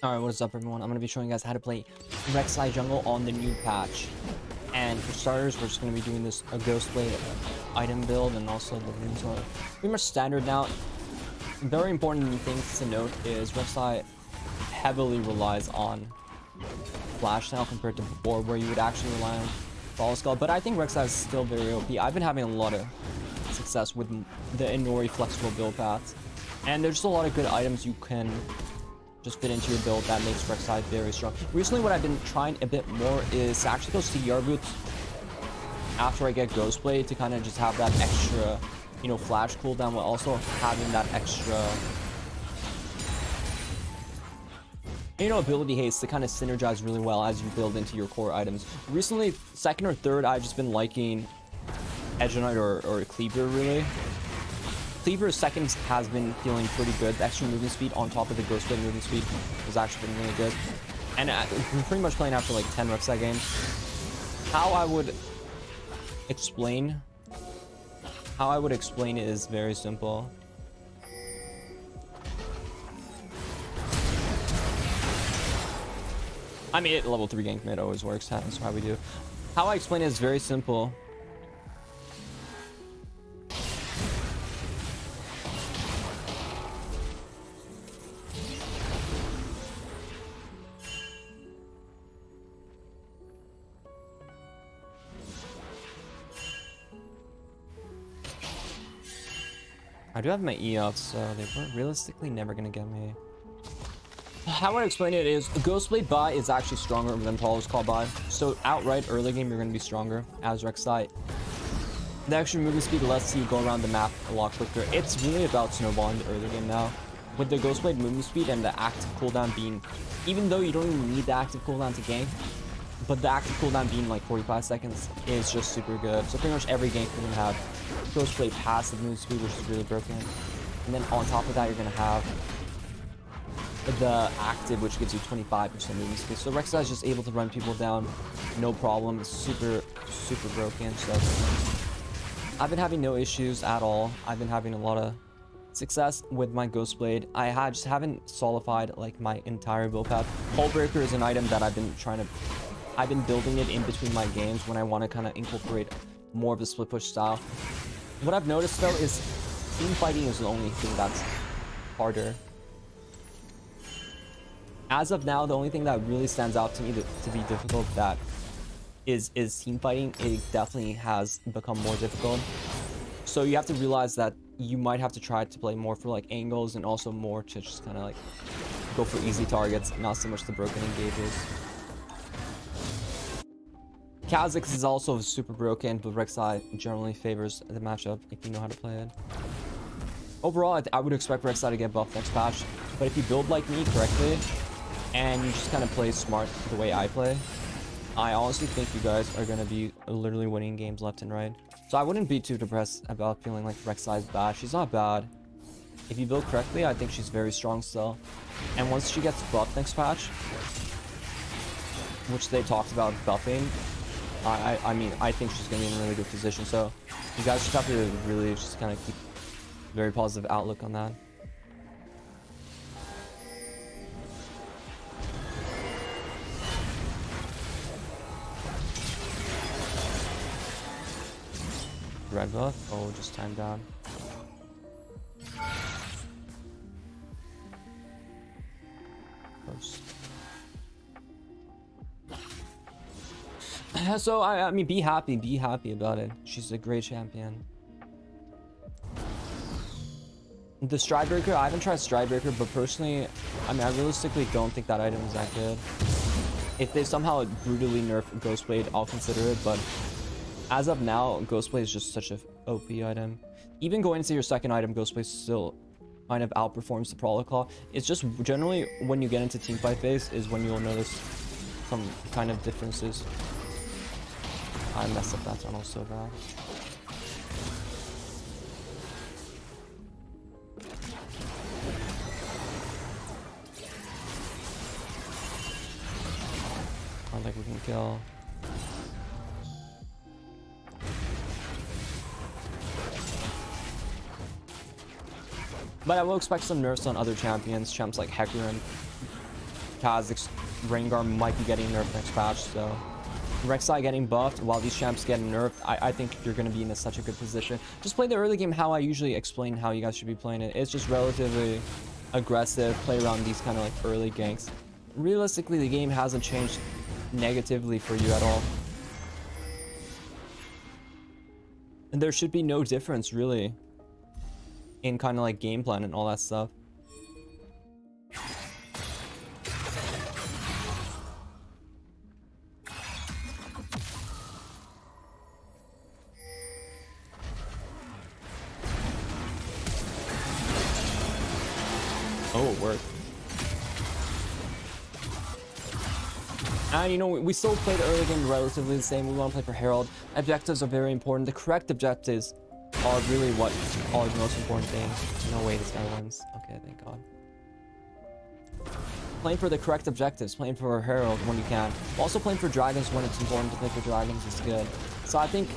Alright, what is up everyone? I'm going to be showing you guys how to play Rek'sai jungle on the new patch. And for starters, we're just going to be doing this Ghost Blade item build, and also the runes are pretty much standard now. Very important things to note is Rek'sai heavily relies on flash now compared to before, where you would actually rely on Follow Skull. But I think Rek'sai is still very OP. I've been having a lot of success with the Inori flexible build paths. And there's just a lot of good items you can just fit into your build that makes Rek'sai very strong. Recently, what I've been trying a bit more is to actually go CDR boots after I get Ghostblade to kind of just have that extra, you know, flash cooldown, while also having that extra, you know, ability haste to kind of synergize really well as you build into your core items. Recently, second or third, I've just been liking Edge Knight or Cleaver really. Cleaver's seconds has been feeling pretty good. The extra movement speed on top of the Ghostblade movement speed has actually been really good. And we're pretty much playing after like 10 Rek'sai games. How I would explain it is very simple. I mean, level 3 gank mid always works. That's why we do. How I explain it is very simple. I do have my E up, so they weren't realistically never gonna get me. How I explain it is Ghostblade buy is actually stronger than Prowlers call buy. So outright early game you're gonna be stronger as Rek'sai. The extra movement speed lets you go around the map a lot quicker. It's really about snowballing the early game now. With the Ghostblade movement speed and the active cooldown being, even though you don't even need the active cooldown to gank, but the active cooldown being like 45 seconds is just super good. So pretty much every gank you're gonna have Ghostblade passive movement speed, which is really broken. And then on top of that, you're gonna have the active, which gives you 25% movement speed. So Rek'sai is just able to run people down, no problem. It's super broken. So I've been having no issues at all. I've been having a lot of success with my Ghostblade. I just haven't solidified like my entire build path. Hullbreaker is an item that I've been building it in between my games when I want to kind of incorporate more of the split push style. What I've noticed though is team fighting is the only thing that's harder. As of now, the only thing that really stands out to me to be difficult that is team fighting. It definitely has become more difficult. So you have to realize that you might have to try to play more for like angles, and also more to just kind of like go for easy targets, not so much the broken engages. Kha'Zix is also super broken, but Rek'sai generally favors the matchup if you know how to play it. Overall, I would expect Rek'sai to get buffed next patch, but if you build like me correctly, and you just kind of play smart the way I play, I honestly think you guys are going to be literally winning games left and right. So I wouldn't be too depressed about feeling like Rek'Sai is bad. She's not bad. If you build correctly, I think she's very strong still. And once she gets buffed next patch, which they talked about buffing, I mean, I think she's going to be in a really good position. So you guys just have to really just kind of keep a very positive outlook on that. Red buff? Oh, just time down. Close. So I mean, be happy about it. She's a great champion. The Stridebreaker, I haven't tried Stridebreaker, but personally, I mean, I realistically don't think that item is that good. If they somehow brutally nerf Ghostblade, I'll consider it, but as of now, Ghostblade is just such a OP item. Even going into your second item, Ghostblade still kind of outperforms the Prowler Claw. It's just generally when you get into teamfight phase is when you'll notice some kind of differences. I messed up that tunnel so bad. I don't think we can kill. But I will expect some nerfs on other champions, champs like Hecarim. Kha'Zix Rengar might be getting nerfed next patch, so Rek'Sai getting buffed while these champs getting nerfed, I think you're going to be in such a good position. Just play the early game how I usually explain how you guys should be playing it. It's just relatively aggressive, play around these kind of like early ganks. Realistically, the game hasn't changed negatively for you at all. And there should be no difference really in kind of like game plan and all that stuff. Oh, it worked. And you know, we still play the early game relatively the same. We want to play for Herald. Objectives are very important. The correct objectives are really what are the most important things. No way this guy wins. Okay, thank God. Playing for the correct objectives, playing for Herald when you can. Also playing for Dragons when it's important to play for Dragons is good. So I think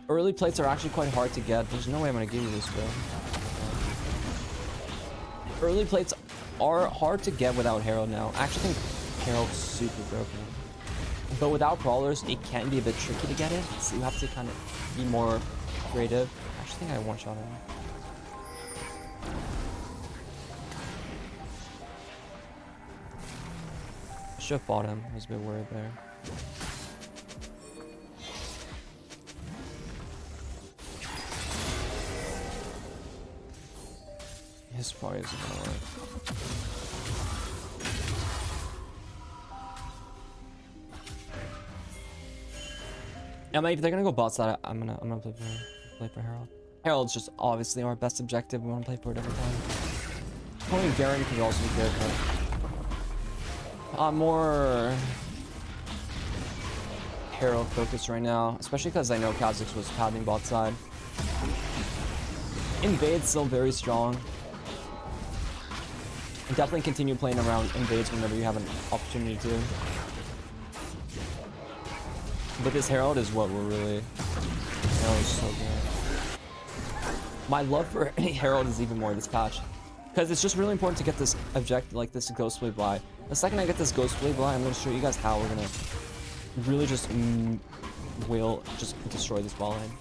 early plates are actually quite hard to get. There's no way I'm going to give you this, bro. Early plates are hard to get without Herald now. I actually think Herald's super broken. But without Prowlers, it can be a bit tricky to get it. So you have to kind of be more creative. I actually think I one-shot him. I should have fought him. I was a bit worried there. His probably isn't gonna work. Yeah, if they're gonna go bot side, I'm gonna play for Herald. Herald's just obviously our best objective. We want to play for it every time. Pulling Garen could also be good, but I'm more Herald focused right now, especially because I know Kha'Zix was padding bot side. Invade's still very strong. And definitely continue playing around invades whenever you have an opportunity to. But this Herald is what we're really... Herald is so good. My love for Herald is even more this patch. Because it's just really important to get this object, like this Ghostblade Bly. The second I get this Ghostblade Bly, I'm going to show you guys how we're going to really just destroy this ball lane.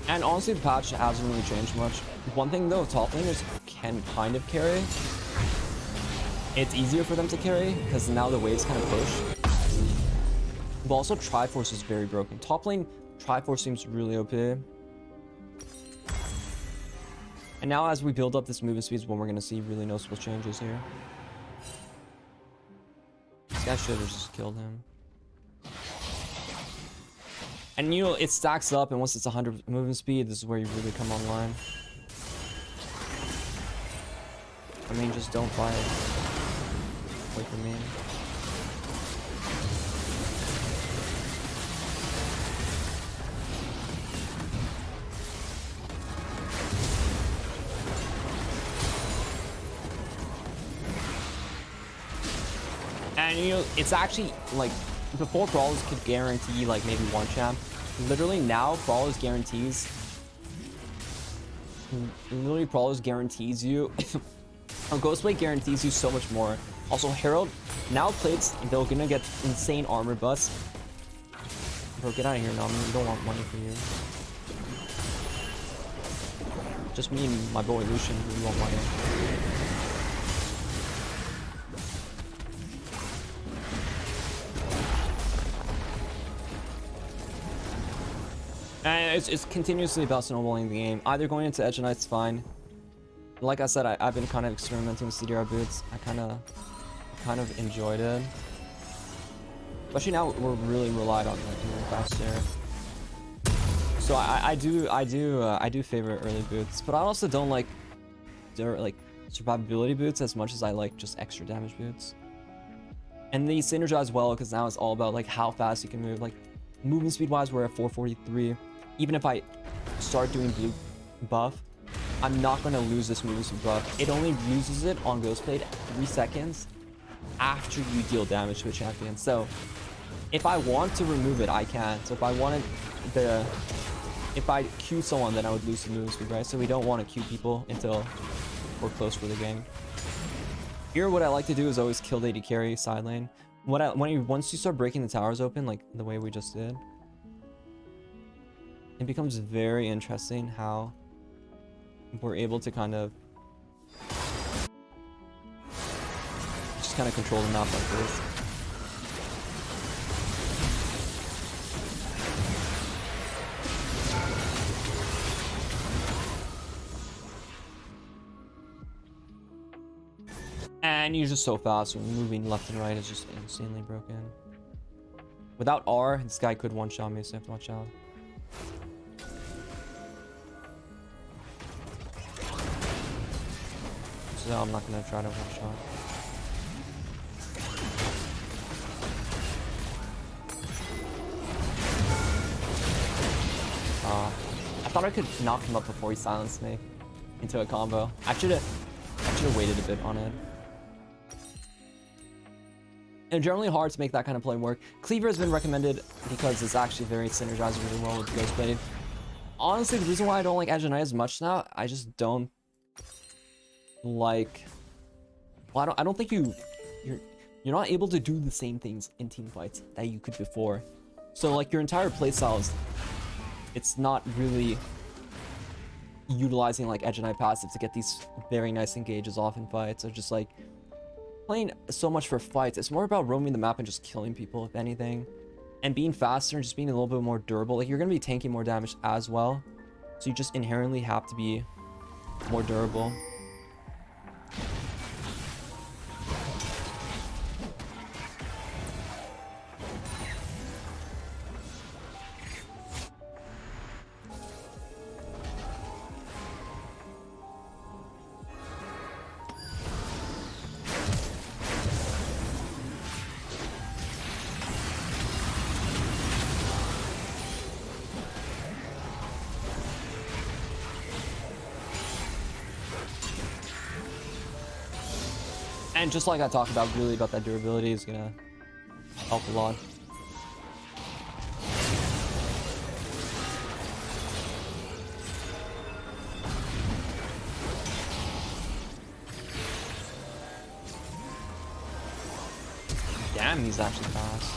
And honestly, the patch hasn't really changed much. One thing though, top laners can kind of carry. It's easier for them to carry because now the waves kind of push. But also Triforce is very broken. Top lane Triforce seems really OP. And now as we build up this movement speed is when we're going to see really noticeable changes here. This guy should have just killed him. And you know, it stacks up, and once it's 100 movement speed, this is where you really come online. I mean, just don't fight. Wait for me. And you know, it's actually like before Prowlers could guarantee like maybe one champ. Literally now Prowlers guarantees. Literally Prowlers guarantees you. Ghostblade guarantees you so much more. Also Herald now plates, they're gonna get insane armor busts. Bro, get out of here, Nam. We don't want money for you. Just me and my boy Lucian, we want money. And it's continuously about snowballing the game. Either going into Edge Knight's fine. Like I said, I've been kind of experimenting with CDR boots. I kind of enjoyed it. Especially now we're really relied on like doing faster. So I do favor early boots, but I also don't like survivability boots as much as I like just extra damage boots. And they synergize well because now it's all about like how fast you can move. Like movement speed wise, we're at 443. Even if I start doing blue buff, I'm not going to lose this movement speed buff. It only loses it on Ghostblade 3 seconds after you deal damage to a champion. So if I want to remove it, I can. So if I wanted if I Q someone, then I would lose the movement speed, right? So we don't want to Q people until we're close for the game. Here, what I like to do is always kill the AD carry side lane. Once you start breaking the towers open, like the way we just did, it becomes very interesting how we're able to kind of just kind of control the map like this. And you're just so fast when moving left and right is just insanely broken. Without R, this guy could one-shot me, so I have to watch out. So I'm not gonna try to one-shot. I thought I could knock him up before he silenced me into a combo. I should have waited a bit on it. And generally hard to make that kind of play work. Cleaver has been recommended because it's actually very synergizing really well with Ghostblade. Honestly, the reason why I don't like Edge of Night as much now, I just don't like. Well, I don't think you're not able to do the same things in team fights that you could before. So like your entire playstyle is, it's not really utilizing like Edge of Night passive to get these very nice engages off in fights, or just like playing so much for fights. It's more about roaming the map and just killing people, if anything, and being faster and just being a little bit more durable. Like you're gonna be tanking more damage as well, so you just inherently have to be more durable. And just like I talked about, really about that durability is gonna help a lot. Damn, he's actually fast.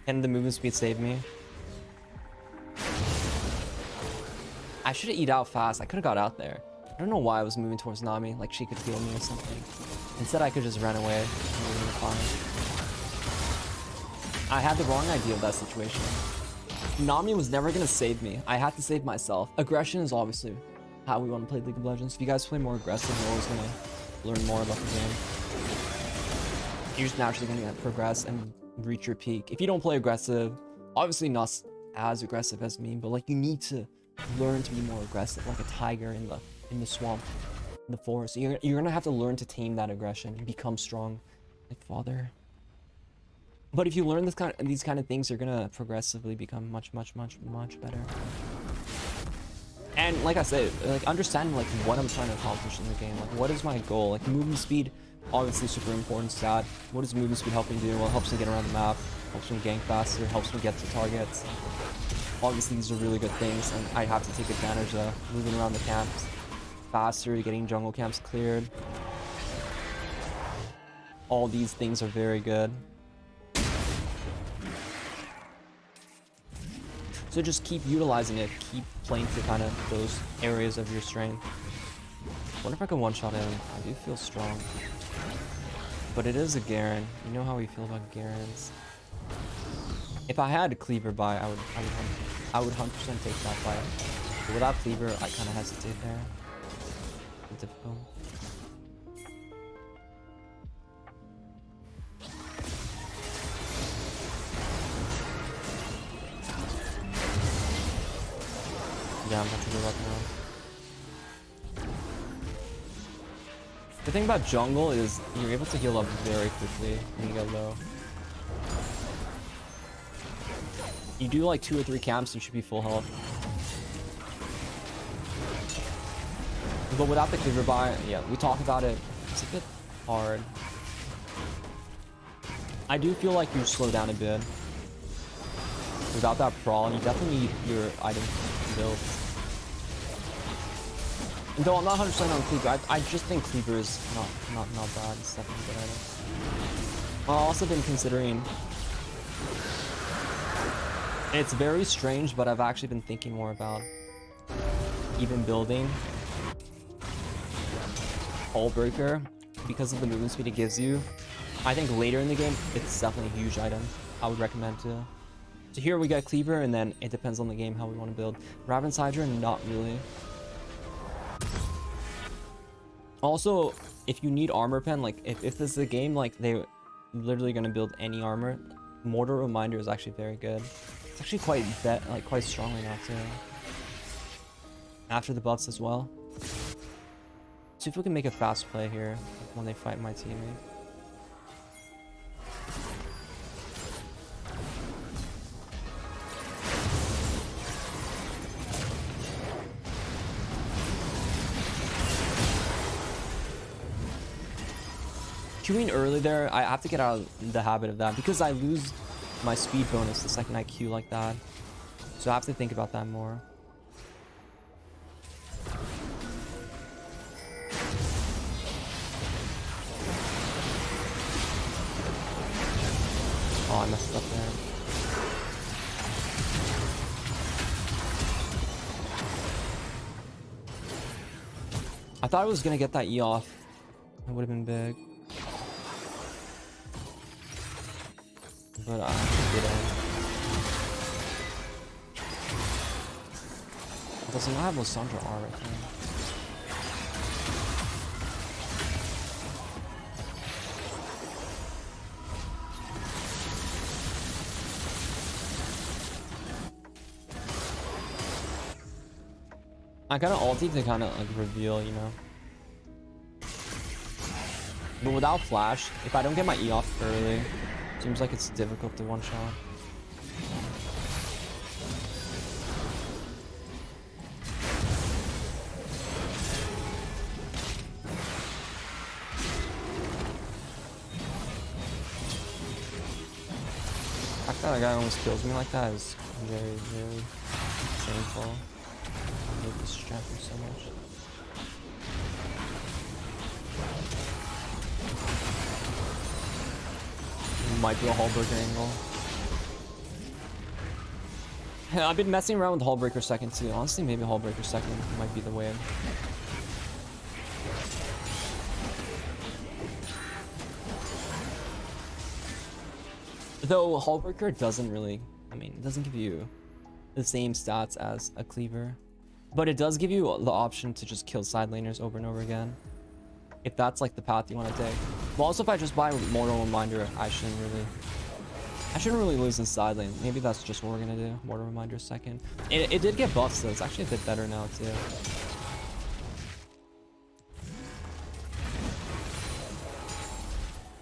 Can the movement speed save me? I should have eat out fast. I could have got out there. I don't know why I was moving towards Nami, like she could heal me or something. Instead, I could just run away and we were fine. I had the wrong idea of that situation. Nami was never gonna save me. I had to save myself. Aggression is obviously how we want to play League of Legends. If you guys play more aggressive, you're always gonna learn more about the game. You're just naturally gonna progress and reach your peak. If you don't play aggressive, obviously not as aggressive as me, but like you need to learn to be more aggressive, like a tiger in the swamp, in the forest. You're gonna have to learn to tame that aggression and become strong, like father. But if you learn these kind of things, you're gonna progressively become much better. And like I said, like understanding like what I'm trying to accomplish in the game, like what is my goal? Like movement speed, obviously super important stat. What does movement speed help me do? Well, it helps me get around the map, helps me gank faster, helps me get to targets. Obviously these are really good things, and I have to take advantage of moving around the camps faster, getting jungle camps cleared. All these things are very good. So just keep utilizing it, keep playing to kind of those areas of your strength. I wonder if I can one-shot him. I do feel strong. But it is a Garen. You know how we feel about Garens. If I had a Cleaver buy, I would 100% take that fight. But without Cleaver, I kind of hesitate there. It's difficult. Yeah, I'm about to give up now. The thing about jungle is you're able to heal up very quickly when you get low. You do like 2 or 3 camps, you should be full health. But without the cleaver buy, yeah, we talk about it. It's a bit hard. I do feel like you slow down a bit. Without that prawl, you definitely need your item build. And though I'm not 100% on cleaver, I just think cleaver is not bad. It's definitely a good item. I've also been considering. It's very strange, but I've actually been thinking more about even building Hullbreaker because of the movement speed it gives you. I think later in the game, it's definitely a huge item. I would recommend to. So here we got Cleaver, and then it depends on the game how we want to build. Raven's Hydra, not really. Also, if you need armor pen, like if this is a game like they're literally gonna build any armor, Mortar Reminder is actually very good. It's actually quite strongly now too. After the buffs as well. See if we can make a fast play here when they fight my teammate. Queuing early there, I have to get out of the habit of that because I lose my speed bonus the second I queue like that. So I have to think about that more. Oh, I messed up there. I thought I was gonna get that E off. It would have been big. But I didn't. Doesn't have Lysandra R right there. I got an ulti to kind of like reveal, you know. But without flash, if I don't get my E off early, seems like it's difficult to one shot. The fact that a guy almost kills me like that is very, very shameful. I hate this champion so much. Might do a Hullbreaker angle. I've been messing around with Hullbreaker second too. Honestly, maybe Hullbreaker second might be the way. Though Hullbreaker doesn't really, I mean, it doesn't give you the same stats as a cleaver, but it does give you the option to just kill side laners over and over again, if that's like the path you want to take. But also, if I just buy Mortal Reminder, I shouldn't really lose in side lane. Maybe that's just what we're gonna do. Mortal Reminder second. It did get buffs, so it's actually a bit better now too.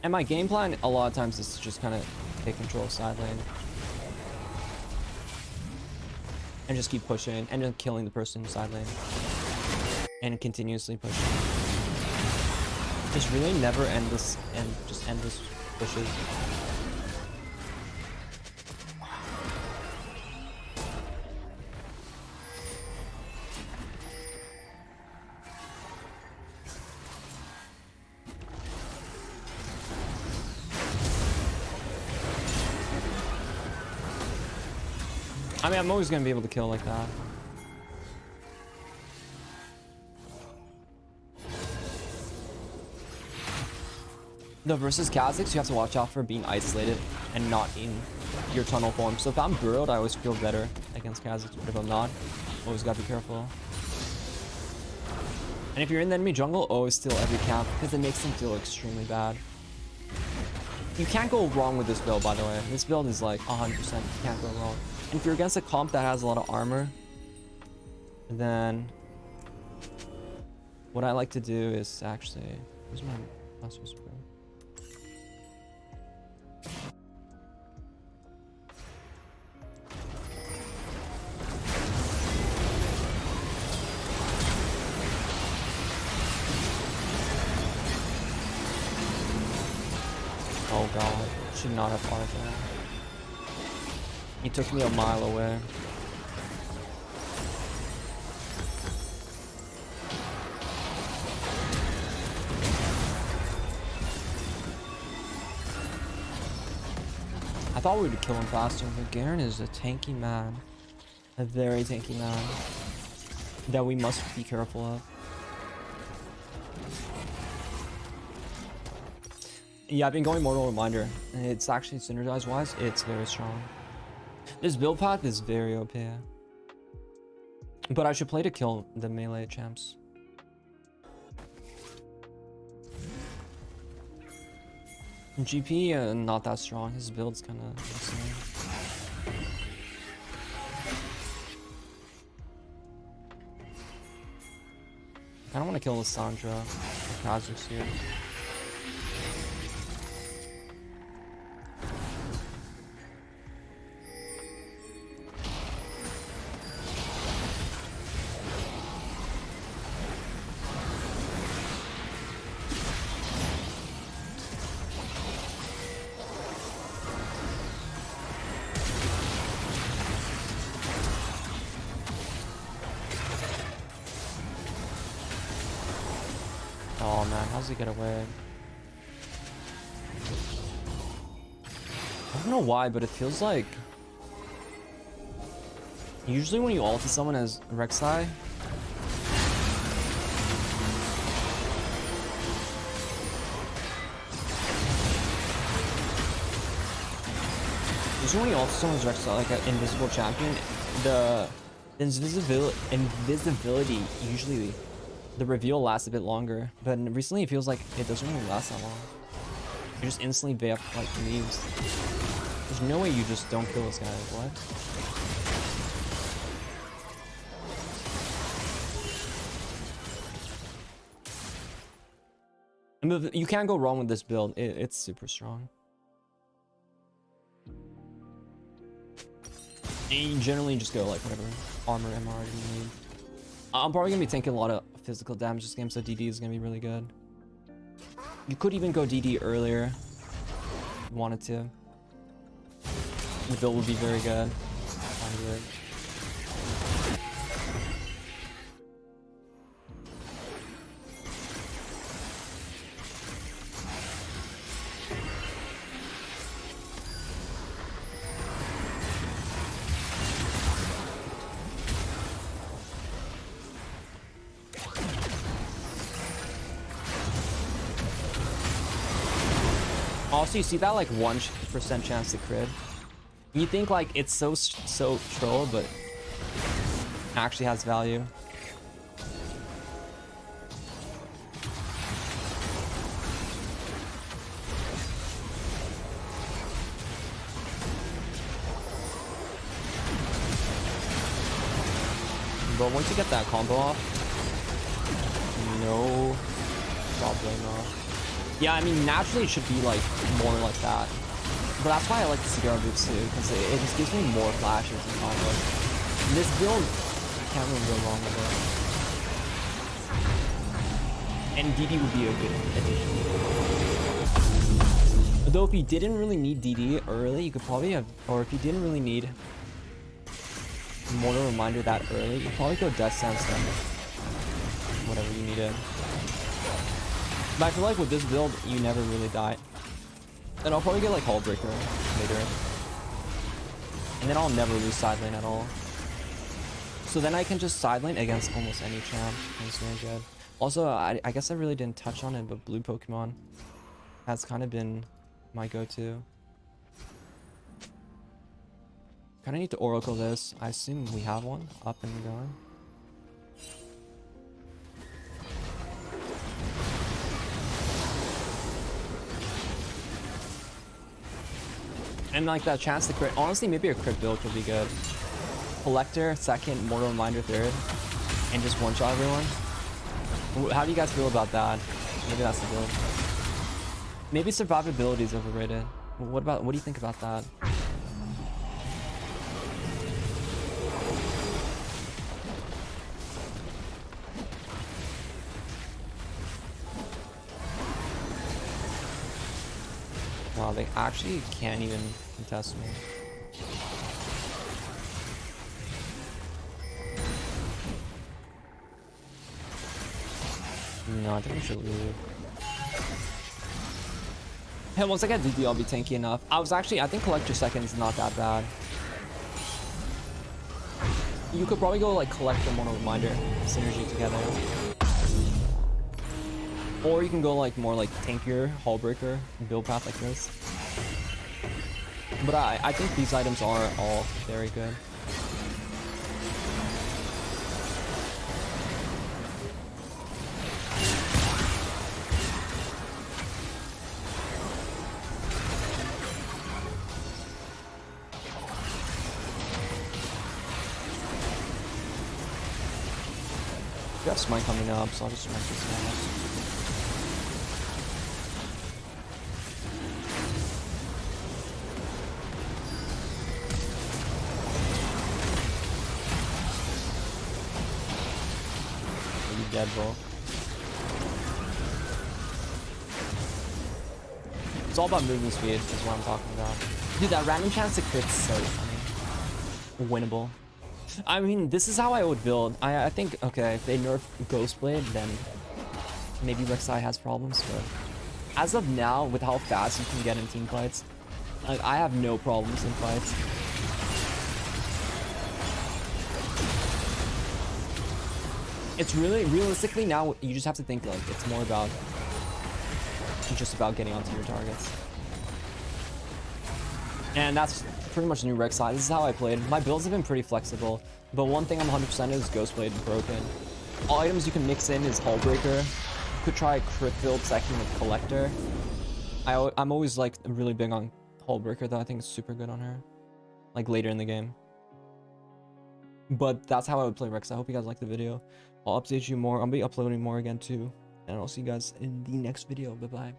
And my game plan a lot of times is to just kind of take control of side lane and just keep pushing and then killing the person in side lane and continuously pushing. Just really never endless and just endless pushes. I mean, I'm always gonna be able to kill like that. No, versus Kha'Zix, you have to watch out for being isolated and not in your tunnel form. So if I'm burrowed, I always feel better against Kha'Zix, but if I'm not, always gotta be careful. And if you're in the enemy jungle, always steal every camp because it makes them feel extremely bad. You can't go wrong with this build, by the way. This build is like 100%, you can't go wrong. And if you're against a comp that has a lot of armor, then what I like to do is actually Where's my last whisper? Oh god, should not have fired that. He took me a mile away. I thought we would kill him faster, but Garen is a tanky man. A very tanky man. That we must be careful of. Yeah, I've been going Mortal Reminder. And it's actually synergized wise, it's very strong. This build path is very OP. But I should play to kill the melee champs. GP, not that strong. His build's kind of insane. I don't want to kill Lissandra. Kha'Zix here. Oh man, how's he get away? I don't know why, but it feels like usually when you ulti someone as Rek'sai, usually when you ulti someone as Rek'sai, like an invisible champion, the invisibility usually the reveal lasts a bit longer, but recently it feels like it doesn't really last that long. You just instantly vamp like leaves. There's no way you just don't kill this guy. What? And you can't go wrong with this build. It's super strong. And you generally just go like whatever armor MR you need. I'm probably gonna be taking a lot of physical damage this game, so DD is gonna be really good. You could even go DD earlier if you wanted to. The build would be very good. Also, you see that like 1% chance to crit. You think like it's so troll, but actually has value. But once you get that combo off, no problem. Yeah, I mean, naturally it should be like more like that. But that's why I like the cigar boots too, because it just gives me more flashes and combos. And this build, I can't really go wrong with it. And DD would be a good addition. Though if you didn't really need DD early, you could probably have, or if you didn't really need Mortal Reminder that early, you could probably go Death Sense then. Whatever you needed. But I feel like with this build, you never really die. And I'll probably get like Hullbreaker later. And then I'll never lose side lane at all. So then I can just side lane against almost any champ. And it's very good. Also, I guess I really didn't touch on it, but blue Pokemon has kind of been my go-to. Kind of need to Oracle this. I assume we have one up and going. And like that chance to crit, honestly, maybe a crit build could be good. Collector, second, Mortal Reminder, third, and just one-shot everyone. How do you guys feel about that? Maybe that's the build. Maybe survivability is overrated. What do you think about that? Wow, they actually can't even contest me. No, I think I should leave. Hey, once I get DD, I'll be tanky enough. I think Collector Second is not that bad. You could probably go like Collector Mono Reminder synergy together. Or you can go like more like tankier, Hullbreaker, build path like this. But I think these items are all very good. We have Smite coming up, so I'll just smite this guy. You dead, bro. It's all about movement speed, is what I'm talking about. Dude, that random chance to crit is so funny. Winnable. I mean, this is how I would build. I think, okay, if they nerf Ghostblade, then maybe Rek'sai has problems, but as of now, with how fast you can get in team fights, like, I have no problems in fights. It's really, realistically now, you just have to think, like, it's more about, just about getting onto your targets. And that's pretty much new Rek'sai. This is how I played. My builds have been pretty flexible, but one thing I'm 100% is Ghostblade broken. All items you can mix in is Hullbreaker. You could try crit build second with Collector. I'm always like really big on Hullbreaker though. I think it's super good on her, like later in the game. But that's how I would play Rek'sai. I hope you guys like the video. I'll update you more. I'll be uploading more again too, and I'll see you guys in the next video. Bye bye.